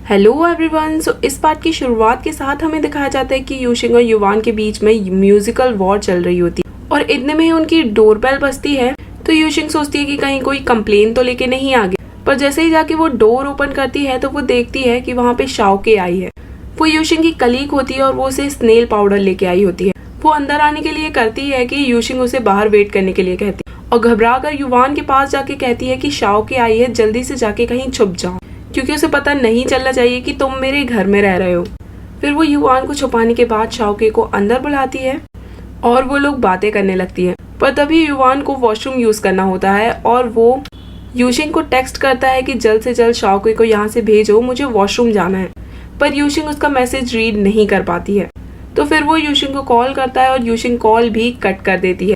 Hello everyone. सो इस part की शुरुआत के साथ हमें दिखाया जाता है कि यूशिंग और युवान के बीच में म्यूजिकल वॉर चल रही होती है और इतने में ही उनकी डोरबेल बजती है। तो यूशिंग सोचती है कि कहीं कोई कंप्लेन तो लेके नहीं आ गई, पर जैसे ही जाके वो डोर ओपन करती है तो वो देखती है कि वहाँ पे शाओके आई है। वो यूशिंग की कलीग होती है और वो उसे स्नेल पाउडर लेके आई होती है। वो अंदर आने के लिए करती है कि यूशिंग उसे बाहर वेट करने के लिए कहती है और घबरा कर युवान के पास जाके कहती है कि शाओके आई है, जल्दी से जाके कहीं छुप जाओ क्योंकि उसे पता नहीं चलना चाहिए कि तुम मेरे घर में रह रहे हो। फिर वो युवान को छुपाने के बाद शाओके को अंदर बुलाती है और वो लोग बातें करने लगती है। पर तभी युवान को वॉशरूम यूज करना होता है और वो यूशिंग को टेक्स्ट करता है कि जल्द से जल्द शाओके को यहाँ से भेजो, मुझे वॉशरूम जाना है। पर यूशिंग उसका मैसेज रीड नहीं कर पाती है। तो फिर वो यूशिंग को कॉल करता है और यूशिंग कॉल भी कट कर देती है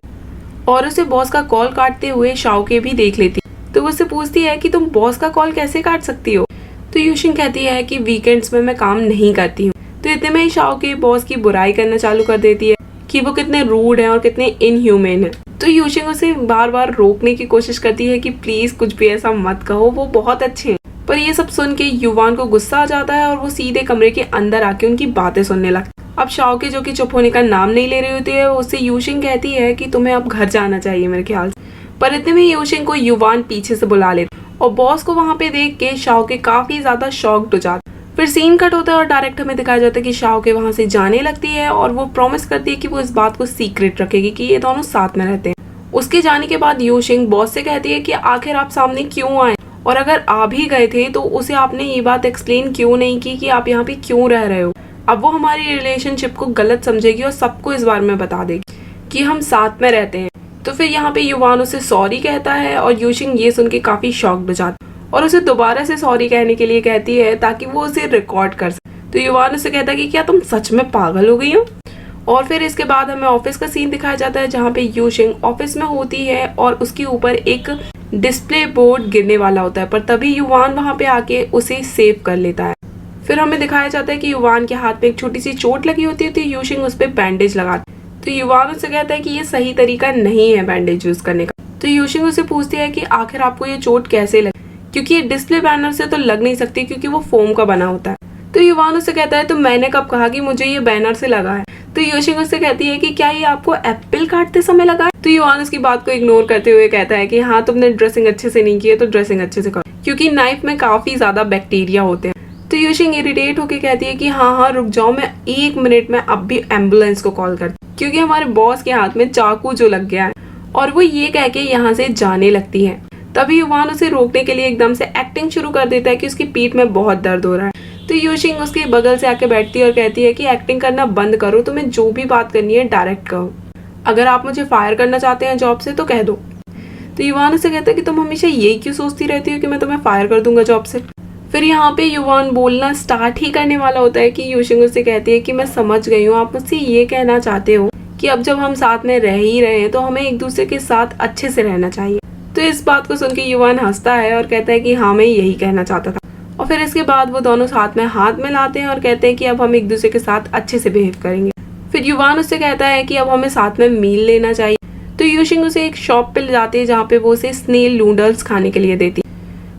और उसे बॉस का कॉल काटते हुए शाओके भी देख लेती है। तो वो उससे पूछती है कि तुम बॉस का कॉल कैसे काट सकती हो। तो यूशिंग कहती है कि वीकेंड्स में मैं काम नहीं करती हूँ। तो इतने में ही शाओके बॉस की बुराई करना चालू कर देती है कि वो कितने रूड हैं और कितने इनह्यूमन हैं। तो यूशिंग उसे बार बार रोकने की कोशिश करती है कि प्लीज कुछ भी ऐसा मत कहो, वो बहुत अच्छे हैं। पर ये सब सुन के युवान को गुस्सा आ जाता है और वो सीधे कमरे के अंदर आके उनकी बातें सुनने लगता है। अब शाओके जो कि चुप होने का नाम नहीं ले रही होती है, उससे यूशिंग कहती है कि तुम्हें अब घर जाना चाहिए मेरे ख्याल से। पर इतने में यूशिंग को युवान पीछे से बुला लेता और बॉस को वहाँ पे देख के शाओके काफी ज्यादा शॉक्ड हो जाता। फिर सीन कट होता है और डायरेक्ट हमें दिखाया जाता है कि शाओके वहाँ से जाने लगती है और वो प्रॉमिस करती है कि वो इस बात को सीक्रेट रखेगी कि ये दोनों साथ में रहते हैं। उसके जाने के बाद यूशिंग बॉस से कहती है कि आखिर आप सामने क्यों आए और अगर आ भी गए थे तो उसे आपने ये बात एक्सप्लेन क्यों नहीं की कि आप यहाँ पे क्यों रह रहे हो। अब वो हमारी रिलेशनशिप को गलत समझेगी और सबको इस बारे में बता देगी कि हम साथ में रहते हैं। तो फिर यहाँ पे युवान उसे सॉरी कहता है और यूशिंग ये सुन के काफी शॉक्ड हो जाता है और उसे दोबारा से सॉरी कहने के लिए कहती है ताकि वो उसे रिकॉर्ड कर सके। तो युवान उसे कहता है कि क्या तुम सच में पागल हो गई हो। और फिर इसके बाद हमें ऑफिस का सीन दिखाया जाता है जहाँ पे यूशिंग ऑफिस में होती है और उसके ऊपर एक डिस्प्ले बोर्ड गिरने वाला होता है, पर तभी युवान वहाँ पे आके उसे सेव कर लेता है। फिर हमें दिखाया जाता है कि युवान के हाथ में एक छोटी सी चोट लगी होती है तो यूशिंग उस पर बैंडेज लगाती है। तो युवान उससे कहता है कि ये सही तरीका नहीं है बैंडेज यूज करने का। तो यूशिंग उसे पूछती है कि आखिर आपको ये चोट कैसे लगी, क्योंकि ये डिस्प्ले बैनर से तो लग नहीं सकती क्योंकि वो फोम का बना होता है। तो युवान उससे कहता है तो मैंने कब कहा कि मुझे ये बैनर से लगा है। तो यूशिंग उससे कहती है कि क्या ये आपको एप्पल काटते समय लगा है। तो युवान उसकी बात को इग्नोर करते हुए कहता है कि हाँ, तुमने ड्रेसिंग अच्छे से नहीं की है तो ड्रेसिंग अच्छे से करो, क्योंकि नाइफ में काफी ज्यादा बैक्टीरिया होते हैं। तो यूशिंग इरिटेट होकर कहती है कि हाँ रुक जाओ, मैं 1 मिनट में अब भी एम्बुलेंस को कॉल करती क्योंकि हमारे बॉस के हाथ में चाकू जो लग गया है। और वो ये कह के यहाँ से जाने लगती है। तभी युवान उसे रोकने के लिए एकदम से एक्टिंग शुरू कर देता है कि उसकी पीठ में बहुत दर्द हो रहा है। तो यूशिंग उसके बगल से आके बैठती है और कहती है कि एक्टिंग करना बंद करो, तुम्हें जो भी बात करनी है डायरेक्ट कहो, अगर आप मुझे फायर करना चाहते हैं जॉब से तो कह दो। तो युवान उसे कहता है कि तुम हमेशा यही क्यों सोचती रहती हो कि मैं तुम्हें फायर कर दूंगा जॉब से। फिर यहाँ पे युवान बोलना स्टार्ट ही करने वाला होता है कि यूशिंग उससे कहती है कि मैं समझ गई हूँ, आप मुझसे ये कहना चाहते हो कि अब जब हम साथ में रह ही रहे हैं तो हमें एक दूसरे के साथ अच्छे से रहना चाहिए। तो इस बात को सुन के युवान हंसता है और कहता है कि हाँ, मैं यही कहना चाहता था। और फिर इसके बाद वो दोनों साथ में हाथ मिलाते हैं और कहते हैं कि अब हम एक दूसरे के साथ अच्छे से बिहेव करेंगे। फिर युवान उससे कहता है कि अब हमें साथ में मील लेना चाहिए। तो यूशिंग उसे एक शॉप पे ले जाते हैं जहाँ पे वो उसे स्नेल नूडल्स खाने के लिए देती है।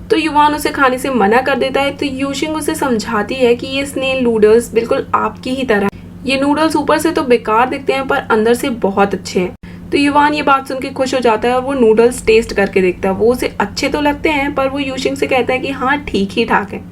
तो युवान उसे खाने से मना कर देता है। तो यूशिंग उसे समझाती है कि ये स्नेल नूडल्स बिल्कुल आपकी ही तरह है, ये नूडल्स ऊपर से तो बेकार दिखते हैं पर अंदर से बहुत अच्छे हैं। तो युवान ये बात सुन के खुश हो जाता है और वो नूडल्स टेस्ट करके देखता है। वो उसे अच्छे तो लगते हैं पर वो यूशिंग से कहता है कि हाँ, ठीक ही ठाक है।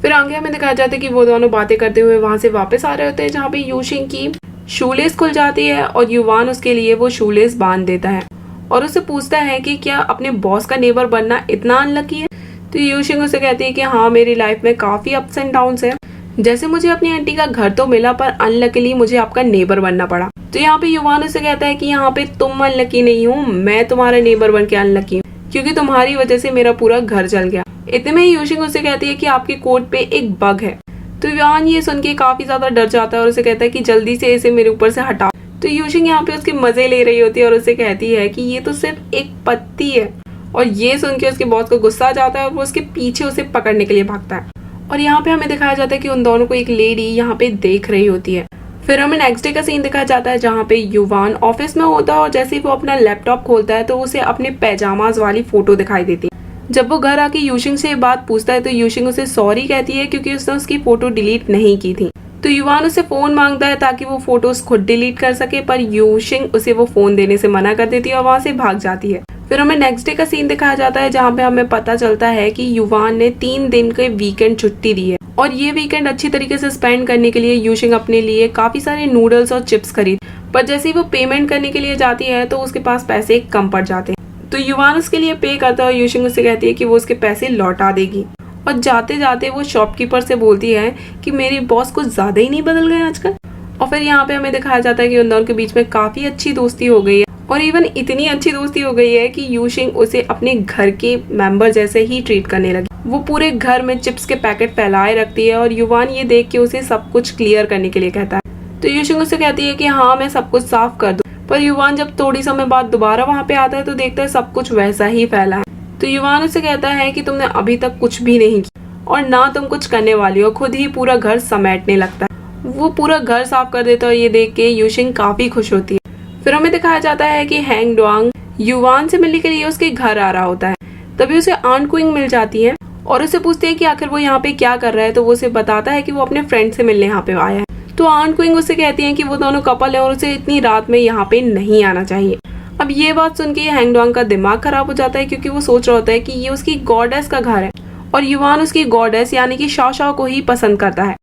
फिर आगे हमें दिखाया जाता है कि वो दोनों बातें करते हुए वहां से वापस आ रहे होते हैं जहाँ पे यूशिंग की शूलेस खुल जाती है और युवान उसके लिए वो शूलेस बांध देता है और उससे पूछता है कि क्या अपने बॉस का नेबर बनना इतना अनलकी है। तो यूशिंग उसे कहती है कि हाँ, मेरी लाइफ में काफी अप्स एंड डाउन्स है, जैसे मुझे अपनी आंटी का घर तो मिला पर अनलकीली मुझे आपका नेबर बनना पड़ा। तो यहाँ पे युवान उसे कहता है कि यहाँ पे तुम अनलकी नहीं हो, मैं तुम्हारा नेबर बन के अनलकी हूँ क्योंकि तुम्हारी वजह से मेरा पूरा घर जल गया। इतने में यूशिंग उसे कहती है कि आपकी कोट पे एक बग है। तो युवान ये सुन के काफी ज्यादा डर जाता है और उसे कहता है कि जल्दी से इसे मेरे ऊपर से हटाओ। तो यूशिंग यहाँ पे उसके मजे ले रही होती है और उसे कहती है कि ये तो सिर्फ एक पत्ती है। और ये सुन के उसके बॉस को गुस्सा आ जाता है और वो उसके पीछे उसे पकड़ने के लिए भागता है। और यहाँ पे हमें दिखाया जाता है कि उन दोनों को एक लेडी यहाँ पे देख रही होती है। फिर हमें नेक्स्ट डे का सीन दिखाया जाता है जहाँ पे युवान ऑफिस में होता है और जैसे ही वो अपना लैपटॉप खोलता है तो उसे अपने पैजामाज वाली फोटो दिखाई देती है जब वो घर आके यूशिंग से ये बात पूछता है तो यूशिंग उसे सॉरी कहती है क्योंकि उसने उसकी फोटो डिलीट नहीं की थी। तो युवान उसे फोन मांगता है ताकि वो फोटोज खुद डिलीट कर सके, पर यूशिंग उसे वो फोन देने से मना कर देती है और वहां से भाग जाती है। फिर हमें नेक्स्ट डे का सीन दिखाया जाता है जहाँ पे हमें पता चलता है कि युवान ने 3 दिन के वीकेंड छुट्टी दी है और ये वीकेंड अच्छी तरीके से स्पेंड करने के लिए यूशिंग अपने लिए काफी सारे नूडल्स और चिप्स खरीद, पर जैसे ही वो पेमेंट करने के लिए जाती है तो उसके पास पैसे कम पड़ जाते हैं। तो युवान उसके लिए पे करता है और यूशिंग उससे कहती है कि वो उसके पैसे लौटा देगी। और जाते जाते वो शॉपकीपर से बोलती है कि मेरी बॉस कुछ ज्यादा ही नहीं बदल गए आजकल। और फिर यहाँ पे हमें दिखाया जाता है कि उन दोनों के बीच में काफी अच्छी दोस्ती हो गई है और इवन इतनी अच्छी दोस्ती हो गई है कि यूशिंग उसे अपने घर के मेंबर जैसे ही ट्रीट करने लगी। वो पूरे घर में चिप्स के पैकेट फैलाए रखती है और युवान ये देख के उसे सब कुछ क्लियर करने के लिए कहता है। तो यूशिंग उसे कहती है कि हाँ मैं सब कुछ साफ कर दूं, पर युवान जब थोड़ी समय बाद दोबारा वहाँ पे आता है तो देखता है सब कुछ वैसा ही फैला है। तो युवान उसे कहता है कि तुमने अभी तक कुछ भी नहीं किया और ना तुम कुछ करने वाली हो, खुद ही पूरा घर समेटने लगता है। वो पूरा घर साफ कर देता है और ये देख के यूशिंग काफी खुश होती है। फिर हमें दिखाया जाता है कि हैंग डुआंग युवान से मिलने के लिए उसके घर आ रहा होता है। तभी उसे आंट क्विंग मिल जाती है और उसे पूछती है कि आखिर वो यहाँ पे क्या कर रहा है। तो वो उसे बताता है कि वो अपने फ्रेंड से मिलने यहाँ पे आया है। तो आंट क्विंग उससे कहती है कि वो दोनों कपल है और उसे इतनी रात में यहाँ पे नहीं आना चाहिए। अब ये बात सुन के हैंग डुआंग का दिमाग खराब हो जाता है क्योंकि वो सोच रहा होता है कि ये उसकी गॉडेस का घर है और युवान उसकी गॉडेस यानी कि शाओ शाओ को ही पसंद करता है।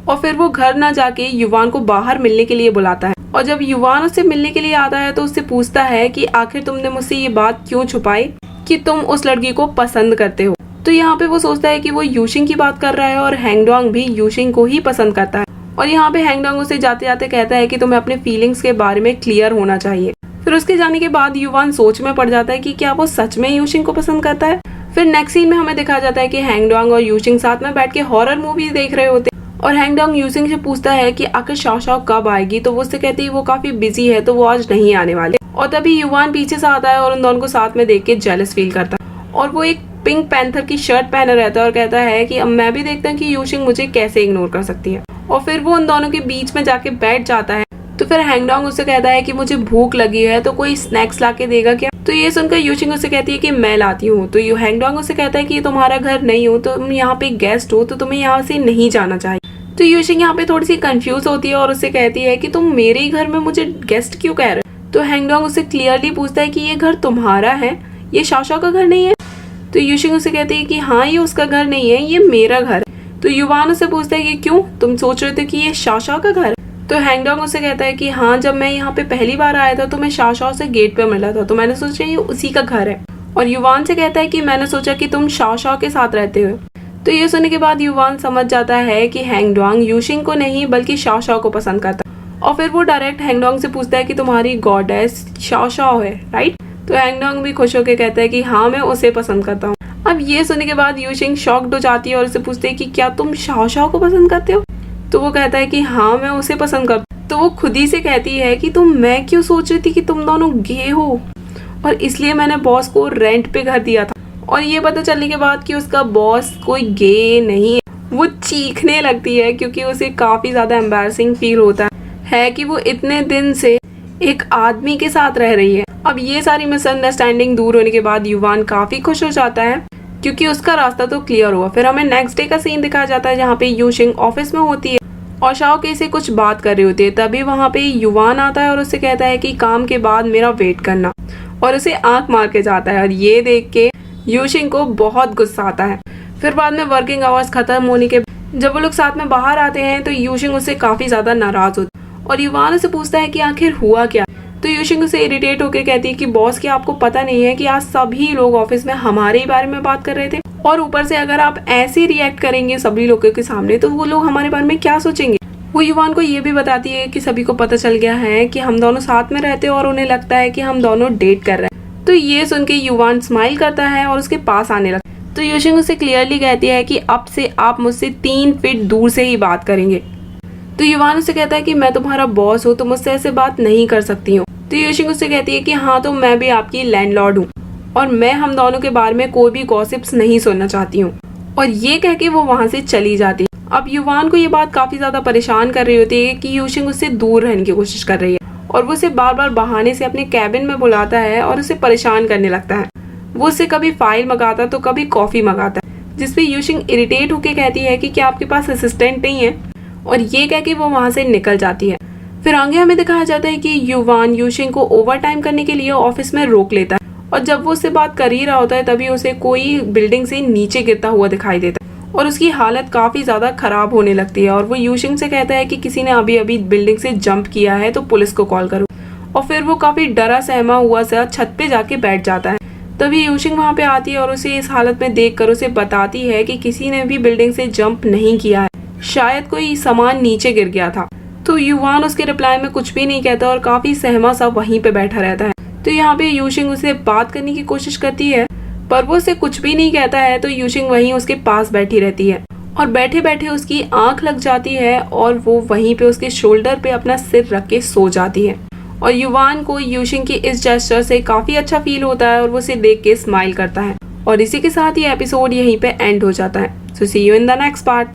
और फिर वो घर ना जाके युवान को बाहर मिलने के लिए बुलाता है और जब युवान उससे मिलने के लिए आता है तो उससे पूछता है कि आखिर तुमने मुझसे ये बात क्यों छुपाई कि तुम उस लड़की को पसंद करते हो। तो यहाँ पे वो सोचता है कि वो यूशिंग की बात कर रहा है और हैंग डुआंग भी यूशिंग को ही पसंद करता है। और यहाँ पे हैंग डुआंग उसे जाते जाते कहता है कि तुम्हें अपने फीलिंग्स के बारे में क्लियर होना चाहिए। फिर उसके जाने के बाद युवान सोच में पड़ जाता है कि क्या वो सच में यूशिंग को पसंद करता है। फिर नेक्स्ट सीन में हमें दिखाया जाता है कि हैंग डुआंग और यूशिंग साथ में बैठ के हॉरर मूवी देख रहे होते और हैंग डुआंग यूशिंग से पूछता है कि आखिर शाओ शाओ कब आएगी। तो वो उससे कहती है वो काफी बिजी है तो वो आज नहीं आने वाले। और तभी युवान पीछे से आता है और उन दोनों को साथ में देख के जेलस फील करता है और वो एक पिंक पैंथर की शर्ट पहने रहता है और कहता है कि अब मैं भी देखता हूँ कि यूशिंग मुझे कैसे इग्नोर कर सकती है। और फिर वो उन दोनों के बीच में जाके बैठ जाता है। तो फिर हैंग डुआंग उससे कहता है कि मुझे भूख लगी है तो कोई स्नैक्स ला के देगा क्या। तो ये सुनकर यूशिंग उससे कहती है कि मैं लाती हूँ। तो यू हैंग डुआंग उससे कहता है कि ये तुम्हारा घर नहीं हो, तुम यहाँ पे गेस्ट हो तो तुम्हें यहाँ से नहीं जाना चाहिए। तो यूशिंग यहाँ पे थोड़ी सी कंफ्यूज होती है और उससे कहती है कि तुम मेरे ही घर में मुझे गेस्ट क्यों कह रहे हो। तो हैंग डुआंग उससे क्लियरली पूछता है कि ये घर तुम्हारा है, ये शाओ शाओ का घर नहीं है। तो यूशिंग उससे कहती है कि हाँ ये उसका घर नहीं है, ये मेरा घर है। तो युवान उससे पूछता है कि क्यों, तुम सोच रहे थे कि ये शाओ शाओ का घर है। तो हैंग डुआंग उससे कहता है कि हाँ जब मैं यहाँ पे पहली बार आया था तो मैं शाओ शाओ से गेट पे मिला था तो मैंने सोचा ये उसी का घर है। और युवान से कहता है कि मैंने सोचा कि तुम शाओ शाओ के साथ रहते हो। तो ये सुनने के बाद युवान समझ जाता है कि हैंग डुआंग यूशिंग को नहीं बल्कि शाओ शाओ को पसंद करता है। और फिर वो डायरेक्ट हैंग डुआंग से पूछता है कि तुम्हारी गॉडेस शाओ शाओ है राइट। तो हैंग डुआंग भी खुश होकर कहता है कि हाँ मैं उसे पसंद करता हूँ। अब ये सुनने के बाद यूशिंग शॉक्ड हो जाती है और उसे पूछते है कि क्या तुम शाओ शाओ को पसंद करते हो। तो वो कहता है कि हाँ मैं उसे पसंद करता हूँ। तो वो खुद ही से कहती है कि मैं क्यों सोच रही थी कि तुम दोनों गे हो और इसलिए मैंने बॉस को रेंट पे घर दिया था। और ये पता चलने के बाद कि उसका बॉस कोई गे नहीं है, वो चीखने लगती है क्योंकि उसे काफी ज्यादा एम्बैरसिंग फील होता है कि वो इतने दिन से एक आदमी के साथ रह रही है। अब ये सारी मिसअंडरस्टैंडिंग दूर होने के बाद युवान काफी खुश हो जाता है क्योंकि उसका रास्ता तो क्लियर हुआ। फिर हमें नेक्स्ट डे का सीन दिखाया जाता है जहाँ पे यूशिंग ऑफिस में होती है और शाओ के से कुछ बात कर रही होती है। तभी वहाँ पे युवान आता है और उससे कहता है कि काम के बाद मेरा वेट करना और उसे आंख मार के जाता है। और ये देख के यूशिंग को बहुत गुस्सा आता है। फिर बाद में वर्किंग आवर्स खत्म होने के जब वो लोग साथ में बाहर आते हैं तो यूशिंग उससे काफी ज्यादा नाराज होती है और युवान उसे पूछता है कि आखिर हुआ क्या। तो यूशिंग उसे इरिटेट होकर कहती है कि बॉस क्या आपको पता नहीं है कि आज सभी लोग ऑफिस में हमारे ही बारे में बात कर रहे थे और ऊपर से अगर आप ऐसे रिएक्ट करेंगे सभी लोगों के सामने तो वो लोग हमारे बारे में क्या सोचेंगे। वो युवान को ये भी बताती है कि सभी को पता चल गया है कि हम दोनों साथ में रहते हैं और उन्हें लगता है कि हम दोनों डेट कर रहे हैं। तो ये सुन के युवान स्माइल करता है और उसके पास आने लगता है। तो यूशिंग उसे क्लियरली कहती है कि अब से आप मुझसे 3 फीट दूर से ही बात करेंगे। तो युवान उसे कहता है कि मैं तुम्हारा बॉस हूँ तो मुझसे ऐसे बात नहीं कर सकती हूँ। तो यूशिंग उससे कहती है कि हाँ तो मैं भी आपकी लैंडलॉर्ड हूँ और मैं हम दोनों के बारे में कोई भी गॉसिप्स नहीं सुनना चाहती हूँ। और ये कह के वो वहाँ से चली जाती है। अब युवान को ये बात काफी ज्यादा परेशान कर रही होती है कि यूशिंग उससे दूर रहने की कोशिश कर रही है और वो उसे बार बार बहाने से अपने कैबिन में बुलाता है और उसे परेशान करने लगता है। वो उससे कभी फाइल मंगाता तो कभी कॉफी मंगाता, जिसपे यूशिंग इरिटेट होके कहती है कि क्या आपके पास असिस्टेंट नहीं है, और ये कह के वो वहां से निकल जाती है। फिर आगे हमें दिखाया जाता है कि युवान यूशिंग को ओवर टाइम करने के लिए ऑफिस में रोक लेता है, और जब वो उससे बात कर ही रहा होता है तभी उसे कोई बिल्डिंग से नीचे गिरता हुआ दिखाई देता है और उसकी हालत काफी ज्यादा खराब होने लगती है। और वो यूशिंग से कहता है कि किसी ने अभी अभी बिल्डिंग से जंप किया है तो पुलिस को कॉल करो, और फिर वो काफी डरा सहमा हुआ सा छत पे जाके बैठ जाता है। तभी यूशिंग वहां पे आती है और उसे इस हालत में देखकर उसे बताती है कि किसी ने भी बिल्डिंग से जंप नहीं किया है, शायद कोई सामान नीचे गिर गया था। तो युवान उसके रिप्लाई में कुछ भी नहीं कहता और काफी सहमा सा वहीं पे बैठा रहता है। तो यहाँ पे यूशिंग उसे बात करने की कोशिश करती है, पर वो उसे कुछ भी नहीं कहता है। तो यूशिंग वहीं उसके पास बैठी रहती है और बैठे बैठे उसकी आंख लग जाती है और वो वहीं पे उसके शोल्डर पे अपना सिर रख के सो जाती है। और युवान को यूशिंग की इस जेस्चर से काफी अच्छा फील होता है और वो उसे देख के स्माइल करता है। और इसी के साथ ये एपिसोड यहीं पे एंड हो जाता है। So see you in the next part.